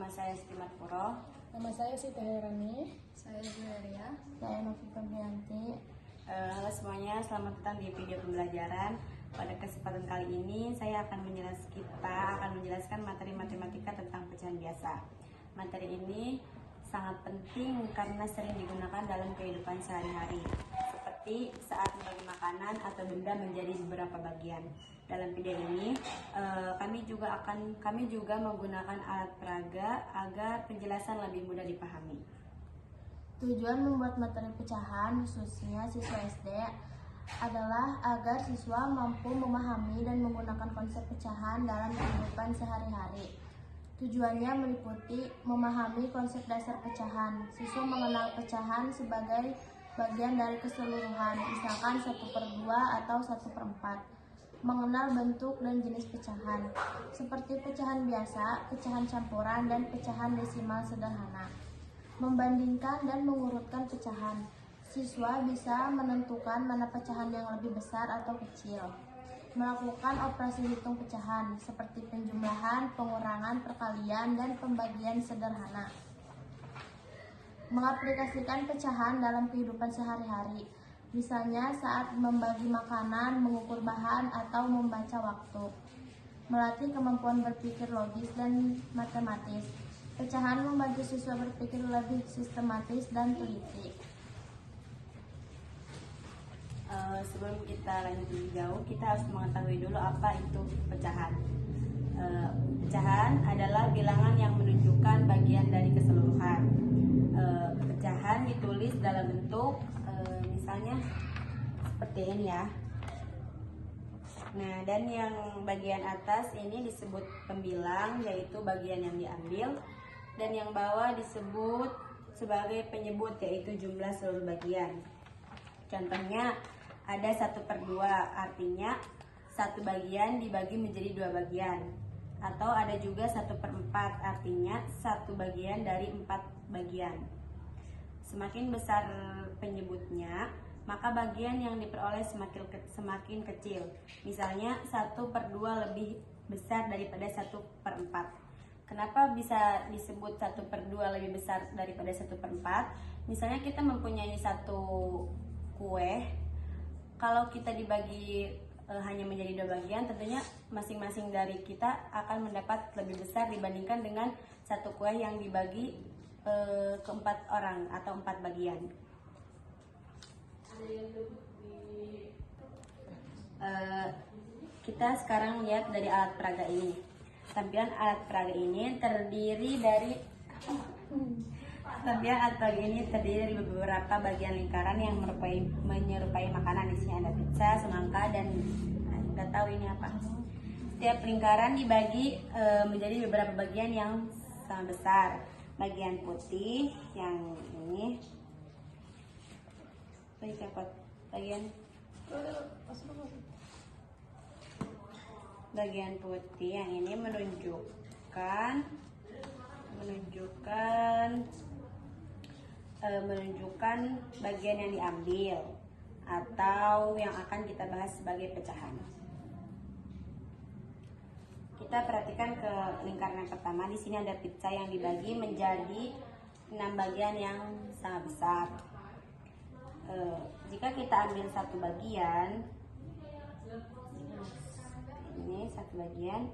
saya Siti Marpuro. Nama saya Siti Herani. Saya Julia. Saya Novi Febrianti. Halo semuanya, selamat datang di video pembelajaran. Pada kesempatan kali ini saya akan menjelaskan materi matematika tentang pecahan biasa. Materi ini sangat penting karena sering digunakan dalam kehidupan sehari-hari, seperti saat membagi makanan atau benda menjadi beberapa bagian. Dalam video ini kami juga menggunakan alat peraga agar penjelasan lebih mudah dipahami. Tujuan membuat materi pecahan khususnya siswa SD adalah agar siswa mampu memahami dan menggunakan konsep pecahan dalam kehidupan sehari-hari. Tujuannya meliputi memahami konsep dasar pecahan. Siswa mengenal pecahan sebagai bagian dari keseluruhan, misalkan 1/2 atau 1/4. Mengenal bentuk dan jenis pecahan, seperti pecahan biasa, pecahan campuran, dan pecahan desimal sederhana. Membandingkan dan mengurutkan pecahan. Siswa bisa menentukan mana pecahan yang lebih besar atau kecil. Melakukan operasi hitung pecahan, seperti penjumlahan, pengurangan, perkalian, dan pembagian sederhana. Mengaplikasikan pecahan dalam kehidupan sehari-hari, misalnya saat membagi makanan, mengukur bahan, atau membaca waktu. Melatih kemampuan berpikir logis dan matematis. Pecahan membantu siswa berpikir lebih sistematis dan teliti. Sebelum kita lanjut lebih jauh, kita harus mengetahui dulu apa itu pecahan. Pecahan adalah bilangan yang menunjukkan bagian dari keseluruhan. Pecahan ditulis dalam bentuk misalnya seperti ini ya. Nah, dan yang bagian atas ini disebut pembilang, yaitu bagian yang diambil, dan yang bawah disebut sebagai penyebut, yaitu jumlah seluruh bagian. Contohnya ada 1/2, artinya satu bagian dibagi menjadi 2 bagian. Atau ada juga 1/4, artinya satu bagian dari 4 bagian. Semakin besar penyebutnya, maka bagian yang diperoleh semakin kecil. Misalnya 1/2 lebih besar daripada 1/4. Kenapa bisa disebut 1/2 lebih besar daripada 1/4? Misalnya kita mempunyai satu kue, kalau kita dibagi hanya menjadi 2 bagian, tentunya masing-masing dari kita akan mendapat lebih besar dibandingkan dengan satu kue yang dibagi ke 4 orang atau 4 bagian. Kita sekarang lihat dari alat peraga ini. Tampilan alat peraga ini terdiri dari beberapa bagian lingkaran yang menyerupai makanan. Di sini ada pizza, semangka, dan nggak tahu ini apa. Setiap lingkaran dibagi menjadi beberapa bagian yang sama besar. Bagian putih yang ini, bagian putih yang ini menunjukkan bagian yang diambil atau yang akan kita bahas sebagai pecahan. Kita perhatikan ke lingkaran yang pertama. Di sini ada pizza yang dibagi menjadi 6 bagian yang sama besar. Jika kita ambil satu bagian, ini satu bagian,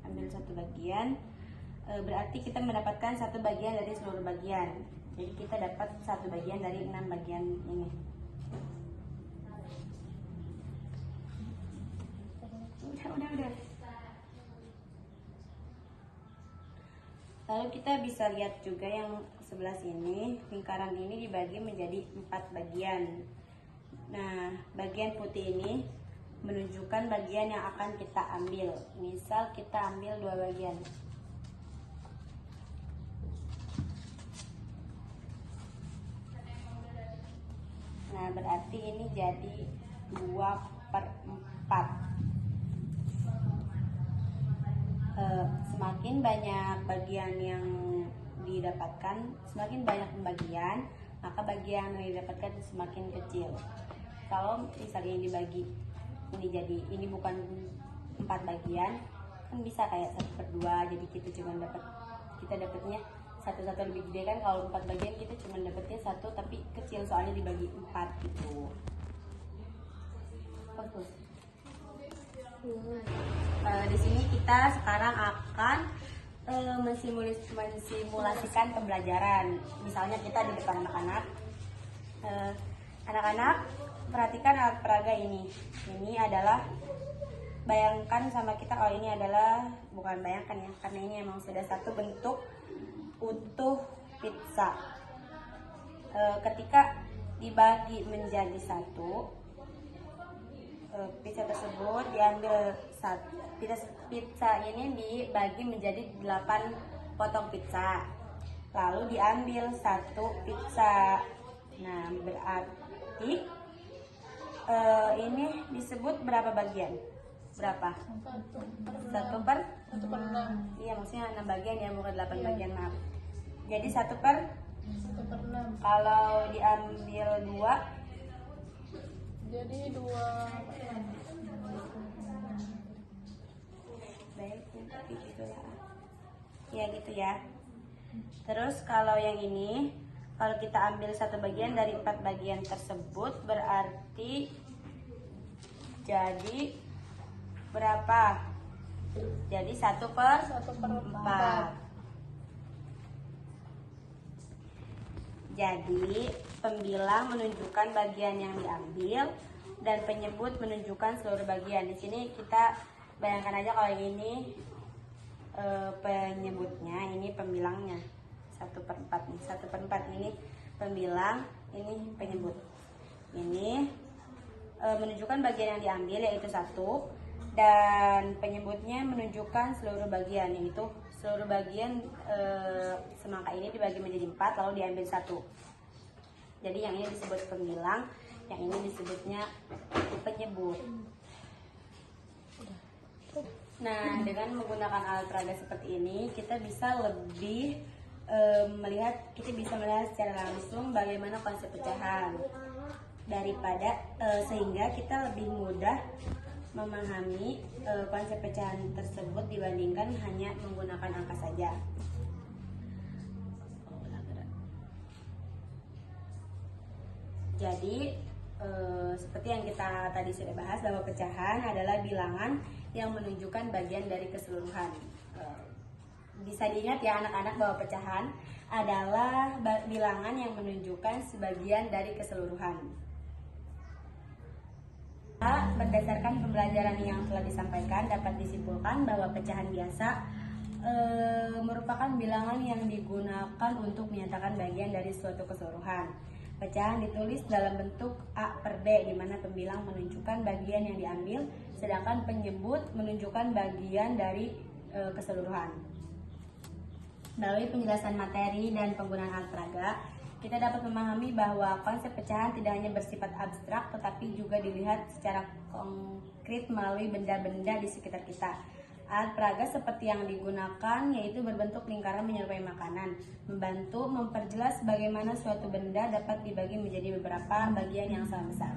ambil satu bagian, berarti kita mendapatkan satu bagian dari seluruh bagian. Jadi kita dapat satu bagian dari 6 bagian ini. Udah. Lalu kita bisa lihat juga yang sebelah sini, lingkaran ini dibagi menjadi 4 bagian. Nah, bagian putih ini menunjukkan bagian yang akan kita ambil. Misal kita ambil 2 bagian. Nah, berarti ini jadi 2/4. Semakin banyak bagian yang didapatkan, semakin banyak pembagian, maka bagian yang didapatkan semakin kecil. Kalau misalnya dibagi ini bukan 4 4 bagian kan bisa kayak 1/2, jadi kita dapatnya satu lebih gede kan. Kalau 4 bagian kita cuma dapatnya 1 tapi kecil soalnya dibagi 4 gitu. Bagus. Di sini kita sekarang akan mensimulasikan pembelajaran. Misalnya kita di depan anak-anak. Anak-anak perhatikan alat peraga ini. Ini adalah, bayangkan sama kita, oh ini adalah, bukan bayangkan ya, karena ini emang sudah satu bentuk utuh pizza. Ketika dibagi menjadi satu, pizza tersebut diambil satu, pizza ini dibagi menjadi 8 potong pizza, lalu diambil satu pizza. Nah, berarti ini disebut berapa bagian? Berapa? 1/6. Iya, maksudnya 6 bagian ya, bukan 8 bagian, maaf. Jadi 1/6. Kalau diambil 2, jadi 2. baik, tapi gitu ya. Ya gitu ya. Terus kalau yang ini, kalau kita ambil 1 bagian dari 4 bagian tersebut, berarti jadi berapa? Jadi 1/4. Jadi pembilang menunjukkan bagian yang diambil dan penyebut menunjukkan seluruh bagian. Di sini kita bayangkan aja kalau ini penyebutnya, ini pembilangnya 1/4 nih. 1/4 ini pembilang, ini penyebut. Ini menunjukkan bagian yang diambil yaitu 1, dan penyebutnya menunjukkan seluruh bagian, yaitu seluruh bagian semangka ini dibagi menjadi 4 lalu diambil 1. Jadi yang ini disebut pembilang, yang ini disebutnya penyebut. Nah, dengan menggunakan alat peraga seperti ini, kita bisa lebih kita bisa melihat secara langsung bagaimana konsep pecahan, daripada sehingga kita lebih mudah memahami konsep pecahan tersebut dibandingkan hanya menggunakan angka saja. Jadi seperti yang kita tadi sudah bahas, bahwa pecahan adalah bilangan yang menunjukkan bagian dari keseluruhan. Bisa diingat ya anak-anak, bahwa pecahan adalah bilangan yang menunjukkan sebagian dari keseluruhan. Berdasarkan pembelajaran yang telah disampaikan, dapat disimpulkan bahwa pecahan biasa merupakan bilangan yang digunakan untuk menyatakan bagian dari suatu keseluruhan. Pecahan ditulis dalam bentuk A/D, di mana pembilang menunjukkan bagian yang diambil, sedangkan penyebut menunjukkan bagian dari keseluruhan. Melalui penjelasan materi dan penggunaan alat peraga, kita dapat memahami bahwa konsep pecahan tidak hanya bersifat abstrak, tetapi juga dilihat secara konkret melalui benda-benda di sekitar kita. Alat peraga seperti yang digunakan yaitu berbentuk lingkaran menyerupai makanan, membantu memperjelas bagaimana suatu benda dapat dibagi menjadi beberapa bagian yang sama besar.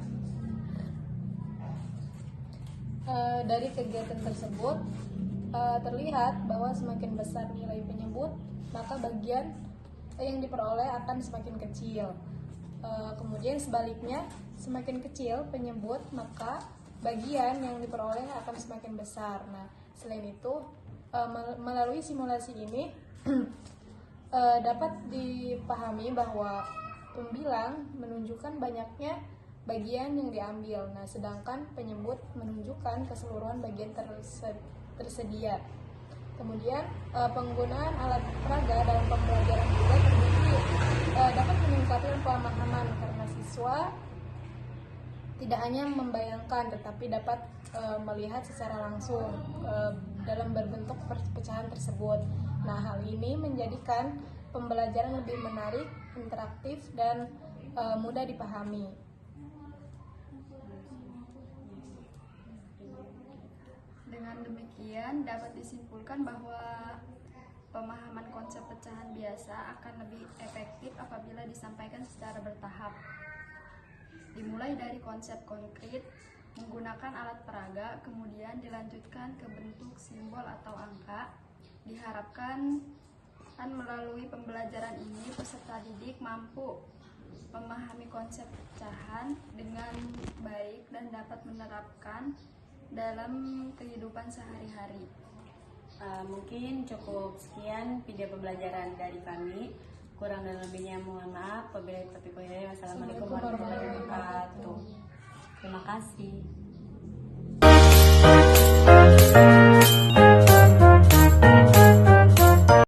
Dari kegiatan tersebut terlihat bahwa semakin besar nilai penyebut, maka bagian yang diperoleh akan semakin kecil. Kemudian sebaliknya, semakin kecil penyebut, maka bagian yang diperoleh akan semakin besar. Nah, selain itu, melalui simulasi ini dapat dipahami bahwa pembilang menunjukkan banyaknya bagian yang diambil. Nah, sedangkan penyebut menunjukkan keseluruhan bagian tersedia. Kemudian penggunaan alat peraga dalam pembelajaran juga terbukti dapat meningkatkan pemahaman, karena siswa tidak hanya membayangkan tetapi dapat melihat secara langsung dalam berbentuk pecahan tersebut. Nah, hal ini menjadikan pembelajaran lebih menarik, interaktif, dan mudah dipahami. Dengan demikian, dapat disimpulkan bahwa pemahaman konsep pecahan biasa akan lebih efektif apabila disampaikan secara bertahap. Dimulai dari konsep konkret, menggunakan alat peraga, kemudian dilanjutkan ke bentuk simbol atau angka. Diharapkan melalui pembelajaran ini peserta didik mampu memahami konsep pecahan dengan baik dan dapat menerapkan dalam kehidupan sehari-hari. Mungkin cukup sekian video pembelajaran dari kami. Kurang dan lebihnya mohon maaf. Wabillahi taufiq wal hidayah. Wassalamualaikum warahmatullahi wabarakatuh. Terima kasih.